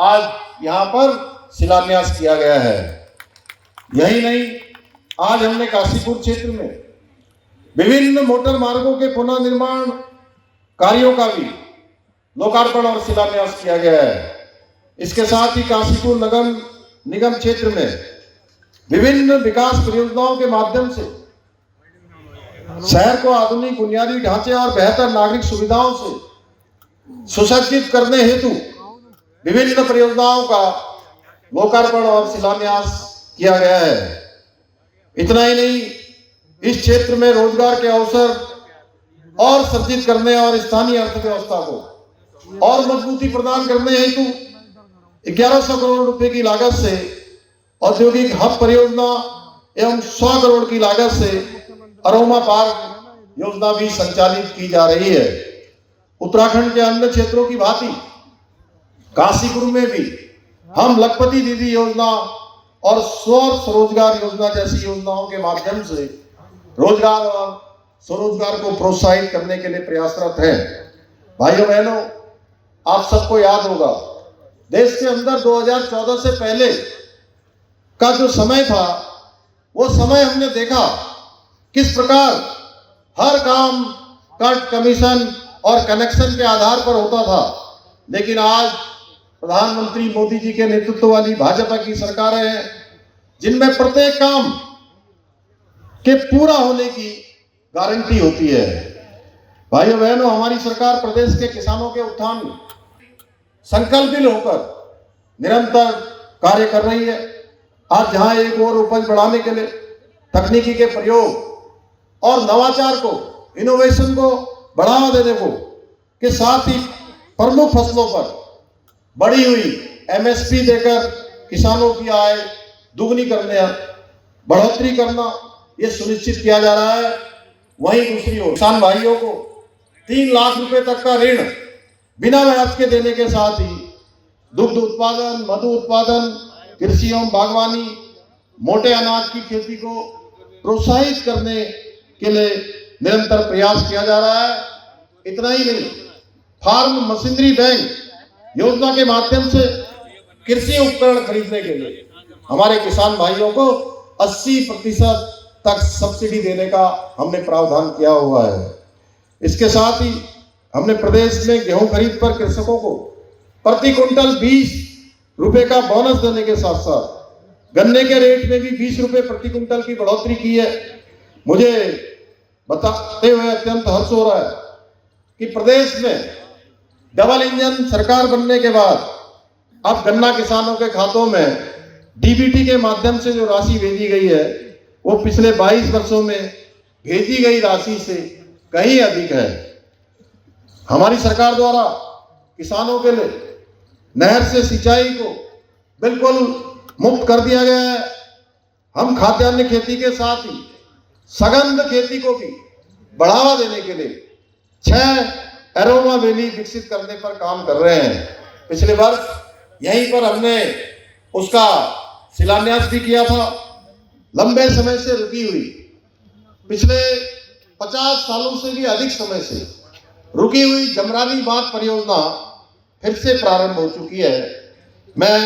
आज यहाँ पर शिलान्यास किया गया है। यही नहीं, आज हमने काशीपुर क्षेत्र में विभिन्न मोटर मार्गों के पुनः निर्माण कार्यों का भी लोकार्पण और शिलान्यास किया गया है। इसके साथ ही काशीपुर नगर निगम क्षेत्र में विभिन्न विकास परियोजनाओं के माध्यम से शहर को आधुनिक बुनियादी ढांचे और बेहतर नागरिक सुविधाओं से सुसज्जित करने हेतु विभिन्न परियोजनाओं का लोकार्पण और शिलान्यास किया गया है। इतना ही नहीं, इस क्षेत्र में रोजगार के अवसर और सृजित करने और स्थानीय अर्थव्यवस्था को और मजबूती प्रदान करने हेतु 1100 करोड़ रुपए की लागत से औद्योगिक हब परियोजना एवं 100 करोड़ की लागत से अरोमा पार्क योजना भी संचालित की जा रही है। उत्तराखंड के अन्य क्षेत्रों की भांति काशीपुर में भी हम लखपति दीदी योजना और स्वरोजगार योजना जैसी योजनाओं के माध्यम से रोजगार और स्वरोजगार को प्रोत्साहित करने के लिए प्रयासरत हैं। भाइयों बहनों, आप सबको याद होगा, देश के अंदर 2014 से पहले का जो समय था, वो समय हमने देखा किस प्रकार हर काम कट, कमीशन और कनेक्शन के आधार पर होता था। लेकिन आज प्रधानमंत्री मोदी जी के नेतृत्व वाली भाजपा की सरकारें हैं, जिनमें प्रत्येक काम के पूरा होने की गारंटी होती है। भाइयों बहनों, हमारी सरकार प्रदेश के किसानों के उत्थान में संकल्पित होकर निरंतर कार्य कर रही है। आज जहां एक और उपज बढ़ाने के लिए तकनीकी के प्रयोग और नवाचार को, इनोवेशन को बढ़ावा देने को के साथ ही प्रमुख फसलों पर बढ़ी हुई एमएसपी देकर किसानों की आय दुगनी करने, बढ़ोतरी करना, ये सुनिश्चित किया जा रहा है। वहीं दूसरी ओर किसान भाइयों को 3 लाख रुपए तक का ऋण बिना ब्याज के देने के साथ ही दुग्ध उत्पादन, मधु उत्पादन, कृषि एवं बागवानी, मोटे अनाज की खेती को प्रोत्साहित करने के लिए निरंतर प्रयास किया जा रहा है। इतना ही नहीं, फार्म मशीनरी बैंक योजना के माध्यम से कृषि उपकरण खरीदने के लिए हमारे किसान भाइयों को 80% तक सब्सिडी देने का हमने प्रावधान किया हुआ है। इसके साथ ही हमने प्रदेश में गेहूं खरीद पर कृषकों को प्रति क्विंटल 20 रुपए का बोनस देने के साथ साथ गन्ने के रेट में भी 20 रुपए प्रति क्विंटल की बढ़ोतरी की है। मुझे बताते हुए अत्यंत हर्ष हो रहा है कि प्रदेश में डबल इंजन सरकार बनने के बाद अब गन्ना किसानों के खातों में डीबीटी के माध्यम से जो राशि भेजी गई है, वो पिछले 22 वर्षों में भेजी गई राशि से कहीं अधिक है। हमारी सरकार द्वारा किसानों के लिए नहर से सिंचाई को बिल्कुल मुक्त कर दिया गया है। हम खाद्यान्न खेती के साथ ही सघन खेती को भी बढ़ावा देने के लिए 6 एरोमा वैली विकसित करने पर काम कर रहे हैं। पिछले वर्ष यहीं पर हमने उसका शिलान्यास भी किया था। लंबे समय से रुकी हुई, पिछले 50 सालों से भी अधिक समय से रुकी हुई जमरानी बांध परियोजना फिर से प्रारंभ हो चुकी है। मैं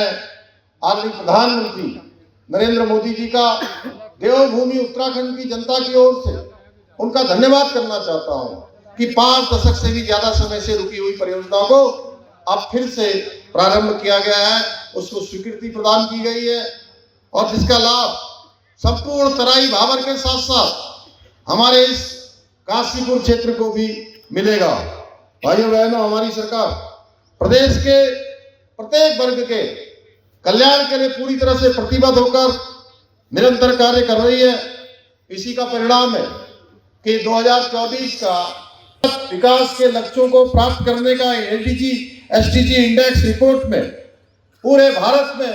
आदरणीय प्रधानमंत्री नरेंद्र मोदी जी का देवभूमि उत्तराखंड की जनता की ओर से उनका धन्यवाद करना चाहता हूं कि 5 दशक से भी ज्यादा समय से रुकी हुई परियोजना को अब फिर से प्रारंभ किया गया है, उसको स्वीकृति प्रदान की गई है और जिसका लाभ संपूर्ण तराई भाबर के साथ साथ हमारे इस काशीपुर क्षेत्र को भी मिलेगा। भाइयों बहनों, हमारी सरकार प्रदेश के प्रत्येक वर्ग के कल्याण के लिए पूरी तरह से प्रतिबद्ध होकर निरंतर कार्य कर रही है। इसी का परिणाम है कि 2024 का विकास के लक्ष्यों को प्राप्त करने का एलडीजी एसडीजी इंडेक्स रिपोर्ट में पूरे भारत में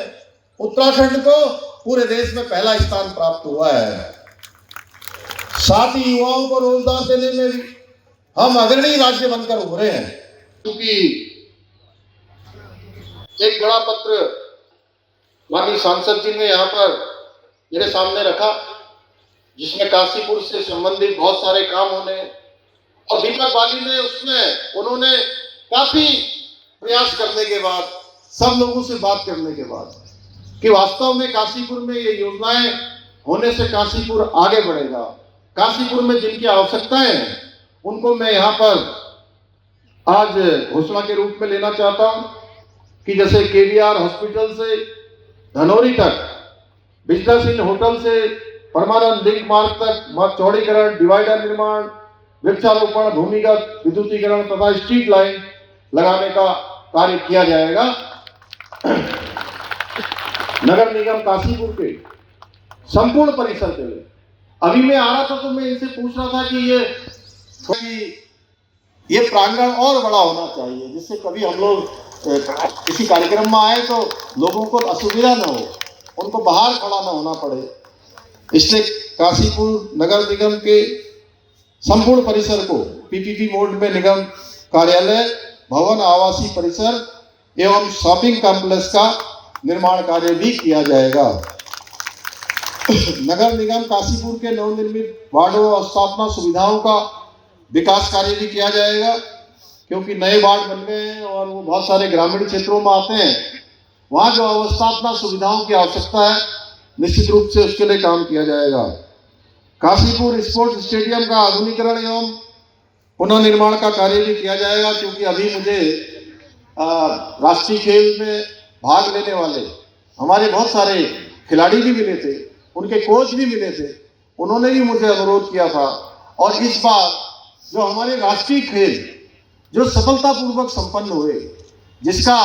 उत्तराखंड को पूरे देश में पहला स्थान प्राप्त हुआ है। साथ ही युवाओं को रोजगार देने में भी हम अग्रणी राज्य बनकर उभरे हैं। क्योंकि एक बड़ा पत्र माननीय सांसद जी ने यहाँ पर मेरे सामने रखा, जिसमें काशीपुर से संबंधित बहुत सारे काम होने, और दीपक बाली ने उसमें उन्होंने काफी प्रयास करने के बाद सब लोगों से बात करने के बाद कि वास्तव में काशीपुर में ये योजनाएं होने से काशीपुर आगे बढ़ेगा। काशीपुर में जिनकी आवश्यकताएं हैं उनको मैं यहाँ पर आज घोषणा के रूप में लेना चाहता हूँ कि जैसे केवीआर हॉस्पिटल से धनौरी तक, बिजनेस इन होटल से परमानंद लिंक मार्ग तक मार्ग चौड़ीकरण, डिवाइडर निर्माण, वृक्षारोपण, भूमिगत विद्युतीकरण तथा स्ट्रीट लाइन लगाने का कार्य किया जाएगा। नगर निगम काशीपुर के संपूर्ण परिसर के लिए अभी मैं आ रहा था तो मैं इनसे पूछ रहा था कि ये प्रांगण और बड़ा होना चाहिए, जिससे कभी हम लोग किसी कार्यक्रम में आए तो लोगों को असुविधा न हो, उनको बाहर खड़ा न होना पड़े। इसलिए काशीपुर नगर निगम के संपूर्ण परिसर को पीपीपी मोड में निगम कार्यालय, भवन, आवासीय परिसर एवं शॉपिंग कॉम्प्लेक्स का निर्माण कार्य भी किया जाएगा। नगर निगम काशीपुर के नवनिर्मित वार्डों और स्थापना सुविधाओं का विकास कार्य भी किया जाएगा, क्योंकि नए वार्ड बन गए हैं और वो बहुत सारे ग्रामीण क्षेत्रों में आते हैं। वहाँ जो अवस्थापना सुविधाओं की आवश्यकता है निश्चित रूप से उसके लिए काम किया जाएगा। काशीपुर स्पोर्ट्स स्टेडियम का आधुनिकीकरण एवं पुनर्निर्माण का कार्य भी किया जाएगा, क्योंकि अभी मुझे राष्ट्रीय खेल में भाग लेने वाले हमारे बहुत सारे खिलाड़ी भी मिले थे, उनके कोच भी मिले थे, उन्होंने भी मुझे अनुरोध किया था। और इस बार जो हमारे राष्ट्रीय खेल जो सफलतापूर्वक संपन्न हुए, जिसका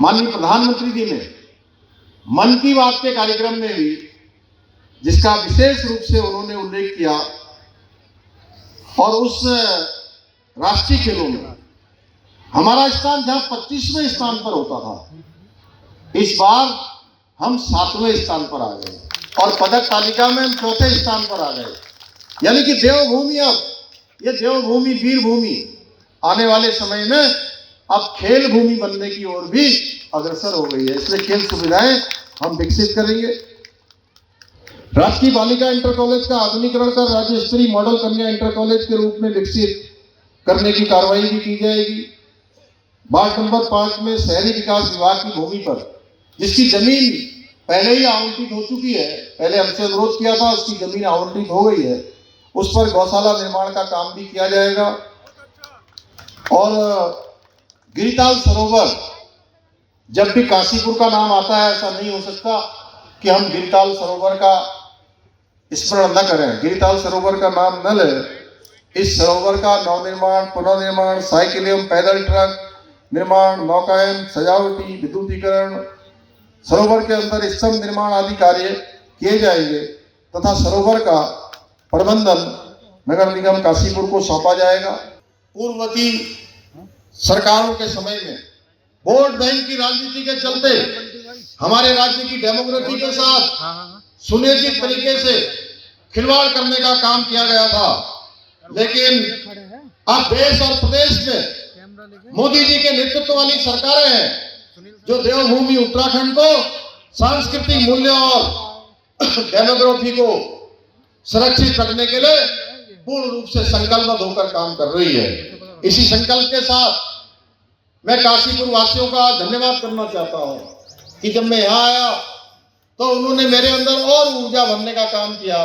माननीय प्रधानमंत्री जी ने मन की बात के कार्यक्रम में भी जिसका विशेष रूप से उन्होंने उल्लेख किया, और उस राष्ट्रीय खेलों में हमारा स्थान जहां 25वें स्थान पर होता था, इस बार हम 7वें स्थान पर आ गए और पदक तालिका में हम 4थे स्थान पर आ गए। यानी कि देवभूमि, अब ये देवभूमि, वीर भूमि आने वाले समय में अब खेल भूमि बनने की ओर भी अग्रसर हो गई है। इसलिए खेल सुविधाएं हम विकसित करेंगे। राजकीय बालिका इंटर कॉलेज का आधुनिकीकरण कर राज्य स्तरीय मॉडल कन्या इंटर कॉलेज के रूप में विकसित करने की कार्रवाई भी की जाएगी। वार्ड नंबर 5 में शहरी विकास विभाग की भूमि पर, जिसकी जमीन पहले ही आवंटित हो चुकी है, पहले हमसे अनुरोध किया था, उसकी जमीन आवंटित हो गई है, उस पर गौशाला निर्माण का काम भी किया जाएगा। और गिरिताल सरोवर, जब भी काशीपुर का नाम आता है ऐसा नहीं हो सकता कि हम गिरिताल सरोवर का स्मरण न करें, गिरिताल सरोवर का नाम न लें। इस सरोवर का नवनिर्माण, पुनर्निर्माण, साइकिल एवं पैदल ट्रक निर्माण, नौकायन, सजावटी, विद्युतीकरण, सरोवर के अंदर स्तंभ निर्माण आदि कार्य किए जाएंगे तथा सरोवर का प्रबंधन नगर निगम काशीपुर को सौंपा जाएगा। पूर्ववर्ती सरकारों के समय में वोट बैंक की राजनीति के चलते हमारे राज्य की डेमोक्रेसी के साथ सुनिश्चित तरीके से खिलवाड़ करने का काम किया गया था, लेकिन अब देश और प्रदेश में मोदी जी के नेतृत्व वाली सरकारें हैं जो देवभूमि उत्तराखंड को सांस्कृतिक मूल्यों और डेमोग्राफी को सुरक्षित रखने के लिए पूर्ण रूप से संकल्पबद्ध होकर काम कर रही है। इसी संकल्प के साथ मैं काशीपुर वासियों का धन्यवाद करना चाहता हूं कि जब मैं यहाँ आया तो उन्होंने मेरे अंदर और ऊर्जा भरने का काम किया।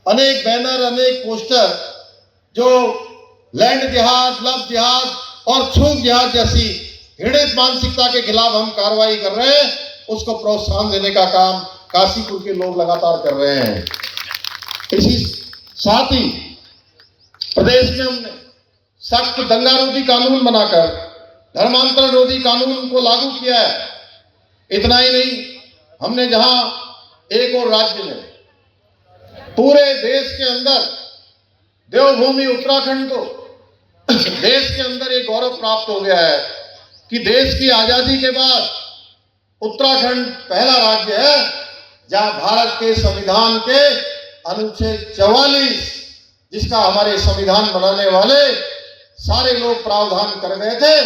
अनेक बैनर, अनेक पोस्टर जो लैंड जिहाद, लव जिहाद और छूट जिहाद जैसी घृणित मानसिकता के खिलाफ हम कार्रवाई कर रहे हैं, उसको प्रोत्साहन देने का काम काशीपुर के लोग लगातार कर रहे हैं। इसी साथ ही प्रदेश में हमने सख्त दंगा रोधी कानून बनाकर धर्मांतरण रोधी कानून को लागू किया है। इतना ही नहीं, हमने जहां एक और राज्य में पूरे देश के अंदर देवभूमि उत्तराखंड को देश के अंदर एक गौरव प्राप्त हो गया है कि देश की आजादी के बाद उत्तराखंड पहला राज्य है जहां भारत के संविधान के अनुच्छेद 44, जिसका हमारे संविधान बनाने वाले सारे लोग प्रावधान कर गए थे,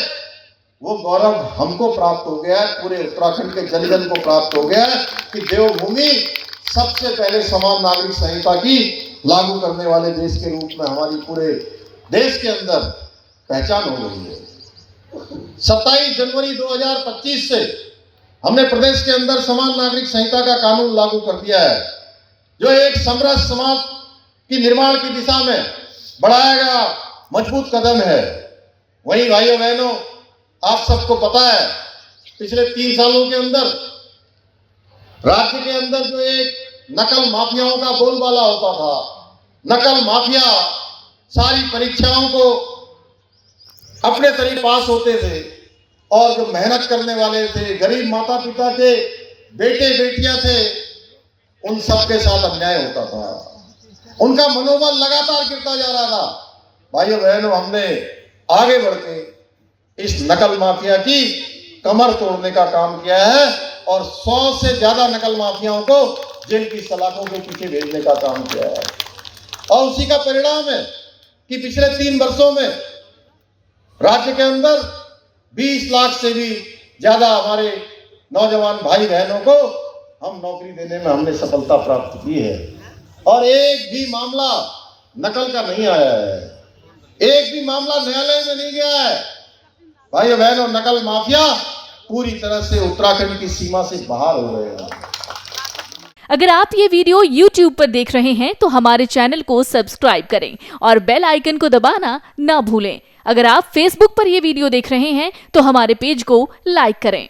वो गौरव हमको प्राप्त हो गया है, पूरे उत्तराखंड के जन को प्राप्त हो गया है कि देवभूमि सबसे पहले समान नागरिक संहिता की लागू करने वाले देश के रूप में हमारी पूरे देश के अंदर पहचान हो गई है। 27 जनवरी 2025 से हमने प्रदेश के अंदर समान नागरिक संहिता का कानून लागू कर दिया है, जो एक समरस समाज की निर्माण की दिशा में बढ़ाया गया मजबूत कदम है। वहीं भाइयों बहनों, आप सबको पता है, पिछले 3 सालों के अंदर राज्य के अंदर जो एक नकल माफियाओं का बोलबाला होता था, नकल माफिया सारी परीक्षाओं को अपने तरीके पास होते थे और जो मेहनत करने वाले थे, गरीब माता पिता के बेटे बेटियां थे, उन सबके साथ अन्याय होता था। उनका मनोबल लगातार गिरता जा रहा था। भाइयों बहनों, हमने आगे बढ़ के इस नकल माफिया की कमर तोड़ने का काम किया है और 100 से ज्यादा नकल माफियाओं को जेल की सलाखों के पीछे भेजने का काम किया है। और उसी का परिणाम है कि पिछले 3 वर्षों में राज्य के अंदर 20 लाख से भी ज्यादा हमारे नौजवान भाई बहनों को हम नौकरी देने में हमने सफलता प्राप्त की है और एक भी मामला नकल का नहीं आया है, एक भी मामला न्यायालय में नहीं गया है। भाइयों बहनों, नकल माफिया पूरी तरह से उत्तराखंड की सीमा से बाहर हो गए हैं। अगर आप ये वीडियो YouTube पर देख रहे हैं तो हमारे चैनल को सब्सक्राइब करें और बेल आइकन को दबाना ना भूलें। अगर आप Facebook पर ये वीडियो देख रहे हैं तो हमारे पेज को लाइक करें।